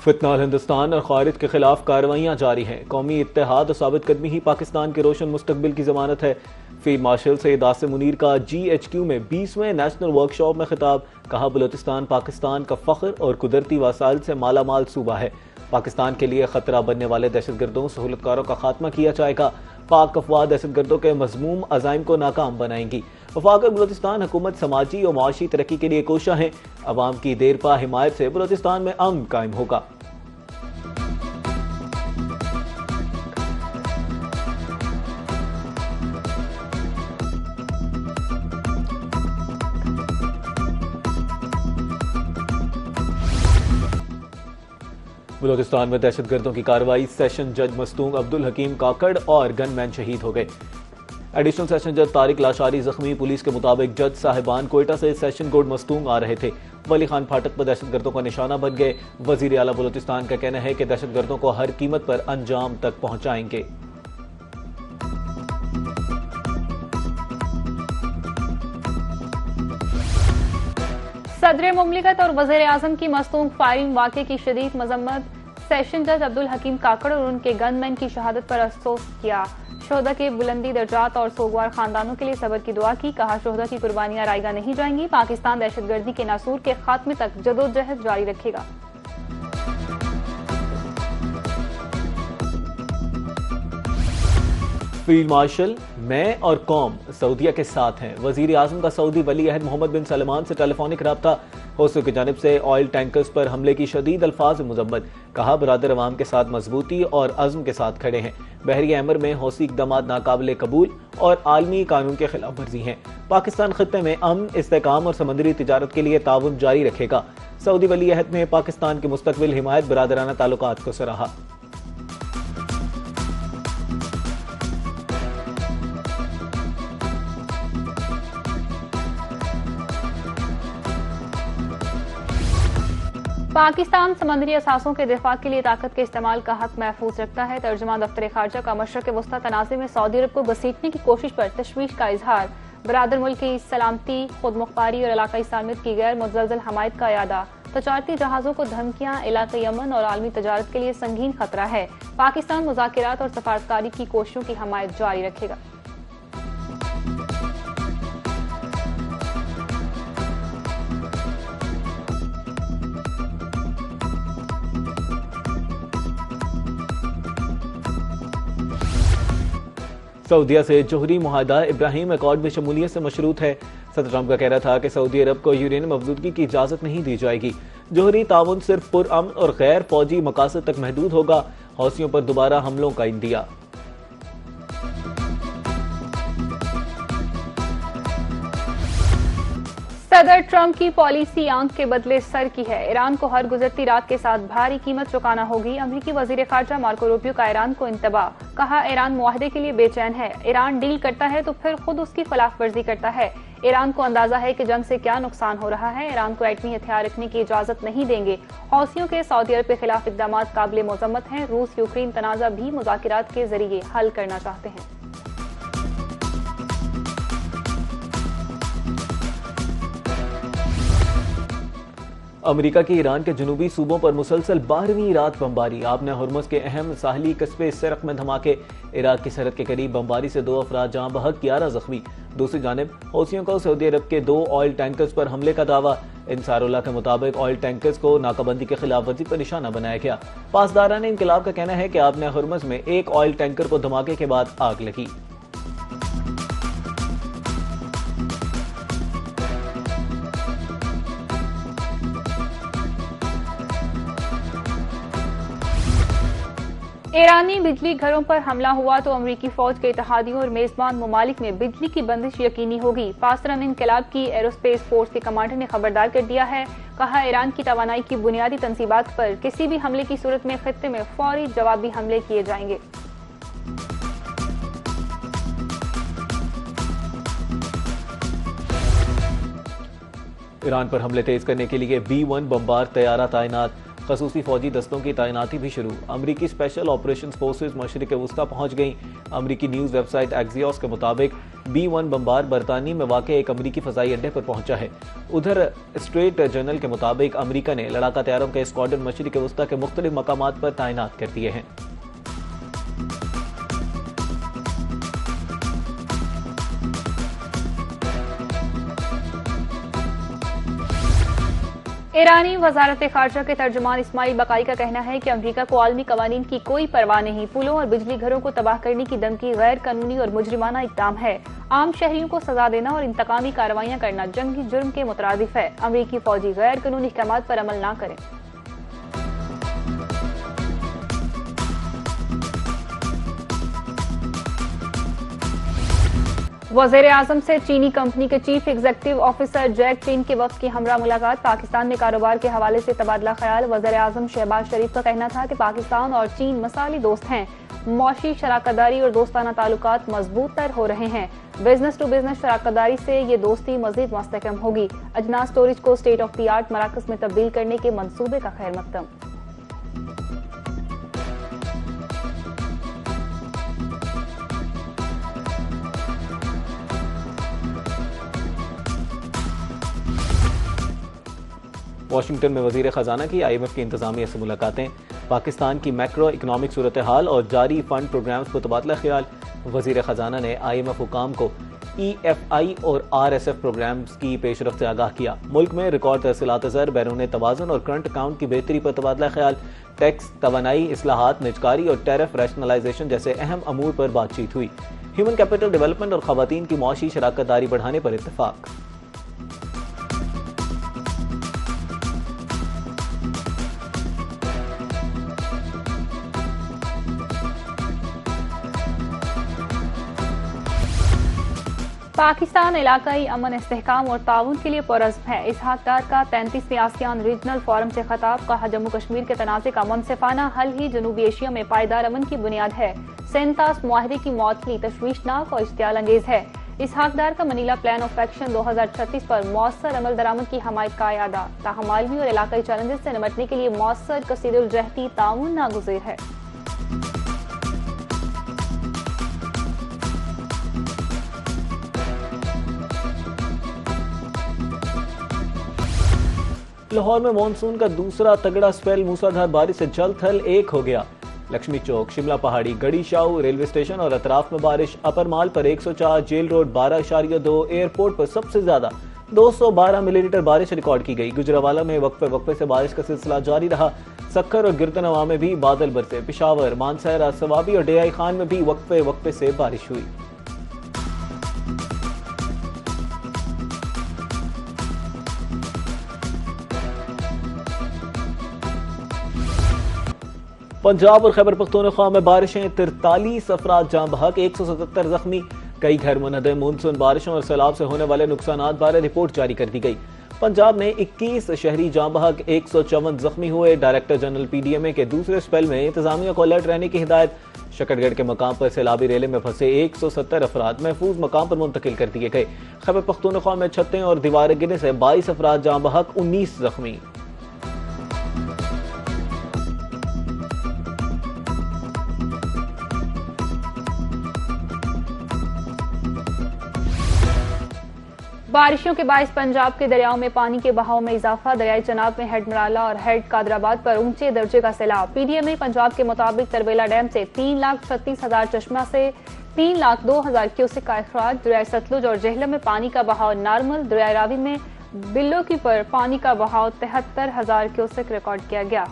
फितनाल हिंदुस्तान और खारिज के खिलाफ कार्रवाइयाँ जारी हैं। कौमी इत्तेहाद और साबित कदमी ही पाकिस्तान के रोशन मुस्तकबिल की जमानत है। फील्ड मार्शल सैयद आसिम मुनीर का GHQ में 20वें नेशनल वर्कशॉप में खिताब। कहा, बलूचिस्तान पाकिस्तान का फख्र और कुदरती वसाइल से मालामाल सूबा है। पाकिस्तान के लिए खतरा बनने वाले दहशतगर्दों सहूलतकारों का खात्मा किया जाएगा। पाक अफवाह दहशतगर्दों के मजमूम अजाइम को नाकाम बनाएंगी। वफाक बलूचिस्तान हुकूमत समाजी और माशी तरक्की के लिए कोशा है। अवाम की देरपा हिमायत से बलूचिस्तान में अमन कायम होगा। बलूचिस्तान में दहशतगर्दों की कार्रवाई। सेशन जज मस्तूंग अब्दुल हकीम काकड़ और गनमैन शहीद हो गए। एडिशनल सेशन जज तारिक लाशारी जख्मी। पुलिस के मुताबिक जज साहिबान कोयटा से सेशन कोर्ट मस्तूंग आ रहे थे। वली खान फाटक पर दहशतगर्दों का निशाना बन गए। वजीर आला बलूचिस्तान का कहना है कि दहशतगर्दों को हर कीमत पर अंजाम तक पहुंचाएंगे। सदर मुमलिकत और वज़ीर आज़म की मस्तूंग फायरिंग वाक़े की शदीद मजम्मत। सेशन जज अब्दुल हकीम काकड़ और उनके गनमैन की शहादत पर अफसोस किया। शोहदा के बुलंदी दर्जात और सोगवार खानदानों के लिए सब्र की दुआ की। कहा, शोहदा की कुर्बानियां रायगा नहीं जाएंगी। पाकिस्तान दहशतगर्दी के नासूर के खात्मे तक जदोजहद जारी रखेगा। फील्ड मार्शल मैं और कौम सऊदीया के साथ हैं। वजीर आजम का सऊदी वली अहद मोहम्मद बिन सलमान से टेलीफोनिक रब्ता। हौसियों की जानिब से ऑयल टैंकर्स पर हमले की शदीद अल्फाज मुजम्मत। कहा, बरादर अवाम के साथ मजबूती और अज़्म के साथ खड़े हैं। बहरी अमर में हौसी इक़दामात नाकाबिले कबूल और आलमी कानून के खिलाफ वर्जी हैं। पाकिस्तान खत्ते में अमन, इस्तेहकाम और समंदरी तिजारत के लिए ताउन जारी रखेगा। सऊदी वली अहद ने पाकिस्तान के मुस्तकबिल हिमायत बरादराना ताल्लुकात को सराहा। पाकिस्तान समंदरी असासों के दिफा के लिए ताकत के इस्तेमाल का हक महफूज रखता है। तर्जुमान दफ्तर खारजा का मशरक़ वस्ता तनाज़े में सऊदी अरब को घसीटने की कोशिश पर तशवीश का इजहार। बरादर मुल्क की सलामती, खुद मुख्तारी और इलाकाई सालमियत की गैर मुतज़लज़ल हमायत का यादा। तजारती जहाज़ों को धमकियां इलाक़ाई अमन और आलमी तजारत के लिए संगीन खतरा है। पाकिस्तान मुज़ाकिरात और सफारतकारी की कोशिशों की हमायत जारी रखेगा। सऊदीया से जोहरी मुआहदा इब्राहिम अकॉर्ड में शमूलियत से मशरूत है। सदर ट्रंप का कहना था कि सऊदी अरब को यूरेनियम मफदूदगी की इजाजत नहीं दी जाएगी। जोहरी ताउन सिर्फ पुरअमन और गैर फौजी मकासद तक महदूद होगा। हौसियों पर दोबारा हमलों का इंदिया। सदर ट्रंप की पॉलिसी आंख के बदले सर की है। ईरान को हर गुजरती रात के साथ भारी कीमत चुकाना होगी। अमेरिकी वजीर खारजा मार्को रूबियो का ईरान को इंतबाह। कहा, ईरान मुआहदे के लिए बेचैन है। ईरान डील करता है तो फिर खुद उसकी खिलाफ वर्जी करता है। ईरान को अंदाजा है कि जंग से क्या नुकसान हो रहा है। ईरान को एटमी हथियार रखने की इजाजत नहीं देंगे। हौसियों के सऊदी अरब के खिलाफ इकदाम काबिल मजम्मत हैं। रूस यूक्रेन तनाज़ा भी मुज़ाकिरात के जरिए हल करना चाहते हैं। अमेरिका की ईरान के जनूबी सूबों पर मुसलसल 12वीं रात बमबारी। आपने हुर्मुज़ के अहम साहली कस्बे सिरक में धमाके। इराक की सरहद के करीब बमबारी से 2 अफराद जहां बहक 11 जख्मी। दूसरी जानिब हौसियों को सऊदी अरब के 2 ऑयल टैंकर्स पर हमले का दावा। इंसारुल्लाह के मुताबिक ऑयल टैंकर्स को नाकाबंदी के खिलाफ वर्जी पर निशाना बनाया गया। पासदारान इनकलाब का कहना है कि आपने हुर्मुज़ में एक ऑयल टैंकर को धमाके के बाद आग लगी। ईरानी बिजली घरों पर हमला हुआ तो अमरीकी फौज के इत्तेहादियों और मेजबान ममालिक में बिजली की बंदिश यकीनी होगी। पासदारान इनकलाब की एरोस्पेस फोर्स के कमांडर ने खबरदार कर दिया है। कहा, ईरान की तवानाई की बुनियादी तंसीबात पर किसी भी हमले की सूरत में खित्ते में फौरी जवाबी हमले किए जाएंगे। ईरान पर हमले तेज करने के लिए B-1 बमबार तैयारा तैनात। खसूसी फौजी दस्तों की तैनाती भी शुरू। अमरीकी स्पेशल ऑपरेशन फोर्सेज मशरिक वस्ता पहुंच गई। अमरीकी न्यूज़ वेबसाइट एक्सियोस के मुताबिक B-1 बम्बार बरतानी में वाक़ एक अमरीकी फ़ज़ाई अड्डे पर पहुंचा है। उधर स्ट्रेट जर्नल के मुताबिक अमरीका ने लड़ाका तैयारों के स्क्वाड्रन मशरिक वस्ता के मुख्तलिफ मकामात पर तैनात कर दिए हैं। ईरानी वजारत खारजा के तर्जुमान इस्माइल बकाई का कहना है कि अमरीका को आलमी कवानीन की कोई परवाह नहीं। पुलों और बिजली घरों को तबाह करने की धमकी गैर कानूनी और मुजरिमाना इक़दाम है। आम शहरियों को सजा देना और इंतकामी कार्रवाइयां करना जंगी जुर्म के मुतरादिफ है। अमरीकी फौजी गैर कानूनी अहकाम पर अमल न करें। वज़ीर आज़म से चीनी कंपनी के चीफ एग्जीक्यूटिव ऑफिसर जैक चीन के वक्त की हमरा मुलाकात। पाकिस्तान में कारोबार के हवाले से तबादला ख्याल। वज़ीर आज़म शहबाज शरीफ का कहना था कि पाकिस्तान और चीन मसाली दोस्त हैं। मौशी शराकतदारी और दोस्ताना ताल्लुकात मजबूत तर हो रहे हैं। बिजनेस टू बिजनेस शराकतदारी से ये दोस्ती मजीद मुस्तहकम होगी। अजनास स्टोरेज को स्टेट ऑफ द आर्ट मराकज में तब्दील करने के मंसूबे का खैर मकदम। वाशिंगटन में वजीर खजाना की IMF की इंतजामिया से मुलाकातें। पाकिस्तान की मैक्रो इकनॉमिक सूरत हाल और जारी फंड प्रोग्राम्स पर तबादला ख्याल। वजीर खजाना ने IMF हुकाम को EFI और RSF प्रोग्राम्स की पेशरफ्त से आगाह किया। मुल्क में रिकॉर्ड तरसीलात ज़र, बैरून तवाज़ुन और करंट अकाउंट की बेहतरी पर तबादला ख्याल। टैक्स, तवानाई इस्लाहात, निजकारी और टैरिफ रैशनलाइजेशन जैसे अहम अमूर पर बातचीत हुई। ह्यूमन कैपिटल डेवलपमेंट और खवातीन की मौशी शराकतदारी बढ़ाने पर इत्तफाक। पाकिस्तान इलाकाई अमन इस्तेहकाम और ताउन के लिए पुरज़्म है। इसहाक डार का 33वें आसियान रीजनल फोरम से खिताब। कहा, जम्मू कश्मीर के तनाज़े का मुनसिफाना हल ही जनूबी एशिया में पायदार अमन की बुनियाद है। 37 मुआहदे की मौतली तशवीशनाक और इश्तियाल अंगेज है। इसहाक डार का मनीला प्लान ऑफ एक्शन 2036 पर मौसर अमल दरामद की हमायत का अयादा। ताहम आलमी और इलाकाई चैलेंजेस से निपटने के लिए मौसर कसीरुलजहती ताउन नागुज़ीर है। लाहौर में मानसून का दूसरा तगड़ा स्पेल मूसलाधार बारिश से जल थल एक हो गया। लक्ष्मी चौक, शिमला पहाड़ी, गड़ी शाहू रेलवे स्टेशन और अतराफ में बारिश। अपर माल पर 104, जेल रोड 12.2, एयरपोर्ट पर सबसे ज्यादा 212 मिलीमीटर बारिश रिकॉर्ड की गई। गुजरावाला में वक्फे वक्फे से बारिश का सिलसिला जारी रहा। सक्कर और गिरदनवा में भी बादल बरसे। पिशावर, मानसहरा, सवाबी और डेयाई खान में भी वक्फे वक्फे से बारिश हुई। पंजाब और खैबर पख्तूनख्वा में बारिशें, 43 अफराद जाँ बहक, 177 जख्मी। कई घर मुनहदम। मानसून बारिशों और सैलाब से होने वाले नुकसानात बारे रिपोर्ट जारी कर दी गई। पंजाब में 21 शहरी जाँ बहक, 154 जख्मी हुए। डायरेक्टर जनरल PDMA के दूसरे स्पेल में इंतजामिया को अलर्ट रहने की हिदायत। शकरगढ़ के मकाम पर सैलाबी रेले में फंसे 170 अफराद महफूज मकाम पर मुंतकिल कर दिए गए। खैबर पख्तूनख्वा में छतें और दीवारें गिरने से 22 अफराद जाँ बहक, 19 जख्मी। बारिशों के बायस पंजाब के दरियाओं में पानी के बहाव में इजाफा। दरियाई चनाब में हेड मराला और हेड कादराबाद पर ऊंचे दर्जे का सैलाब। PDMA पंजाब के मुताबिक तरबेला डैम से 3,36,000, चश्मा से 3,02,000 क्यूसेक का अखराज। दरियाई सतलुज और जेहलम में पानी का बहाव नॉर्मल। दरियाई रावी में बिल्लो की पर पानी का बहाव 73,000 क्यूसेक रिकॉर्ड किया गया।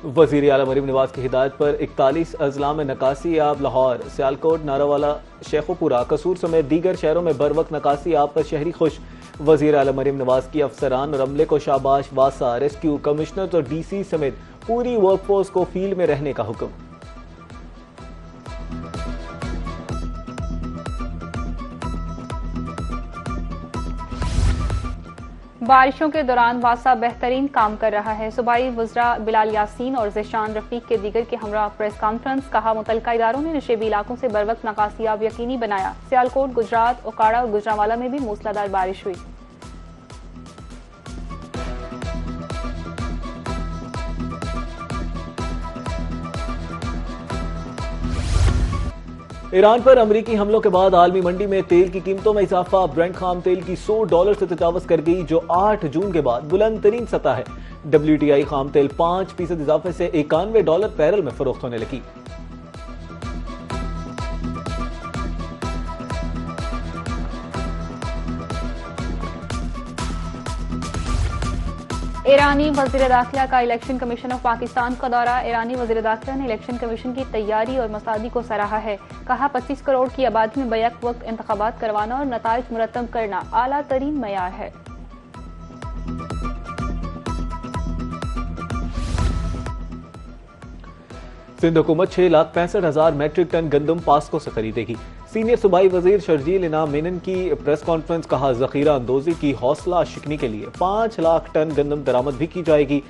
वज़ीर आला मरीम नवाज की हिदायत पर 41 अजला में नकासी आब। लाहौर, सियालकोट, नारावाला, शेखोपुरा, कसूर समेत दीगर शहरों में बर वक्त नकासी आब पर शहरी खुश। वज़ीर आला मरीम नवाज की अफसरान और अमले को शाबाश। वासा, रेस्क्यू, कमिश्नर और DC समेत पूरी वर्कफोर्स को फील्ड में रहने का हुक्म। बारिशों के दौरान वासा बेहतरीन काम कर रहा है। सूबाई वज़रा बिलाल यासीन और ज़ेशान रफीक के दीगर के हमरा प्रेस कॉन्फ्रेंस। कहा, मुतल्लिका इदारों ने नशेबी इलाकों से बरवक्त निकासियाब यकीनी बनाया। सियालकोट, गुजरात, ओकाड़ा और गुजरांवाला में भी मूसलाधार बारिश हुई। ईरान पर अमरीकी हमलों के बाद आलमी मंडी में तेल की कीमतों में इजाफा। ब्रेंट खाम तेल की $100 से तजावज कर गई, जो 8 जून के बाद बुलंद तरीन सतह है। WTI खाम तेल 5% इजाफे से $91 बैरल में फरोख्त होने लगी। ईरानी वज़ीर दाखिला का इलेक्शन कमीशन ऑफ पाकिस्तान का दौरा। ईरानी वज़ीर दाखिला ने इलेक्शन कमीशन की तैयारी और मसादी को सराहा है। कहा, 25 करोड़ की आबादी में बैक वक्त इंतखाबात करवाना और नताइज मुरतब करना आला तरीन मयार है। सिंध हुकूमत 6,65,000 मैट्रिक टन गंदम पास्को से खरीदेगी। सीनियर सूबाई वजीर शर्जील इनाम मेनन की प्रेस कॉन्फ्रेंस। कहा, जखीरा अंदोजी की हौसला शिकनी के लिए 5 लाख टन गंदम दरामद भी की जाएगी।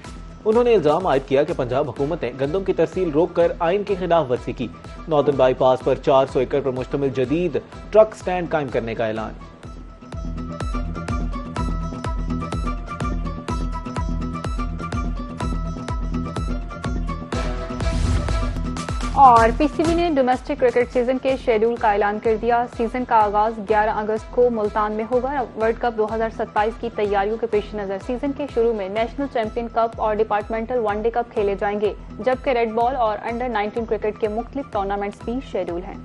उन्होंने इल्जाम आयद किया कि पंजाब हुकूमत ने गंदम की तरसील रोककर आइन के खिलाफ वर्जी की। नॉर्दर्न बाईपास पर 400 एकड़ पर मुश्तमिल जदीद ट्रक स्टैंड कायम करने का ऐलान। और पीसीबी ने डोमेस्टिक क्रिकेट सीजन के शेड्यूल का ऐलान कर दिया। सीजन का आगाज 11 अगस्त को मुल्तान में होगा। वर्ल्ड कप 2027 की तैयारियों के पेश नजर सीजन के शुरू में नेशनल चैंपियन कप और डिपार्टमेंटल वनडे कप खेले जाएंगे, जबकि रेड बॉल और अंडर 19 क्रिकेट के मुख्तलिफ टूर्नामेंट्स भी शेड्यूल हैं।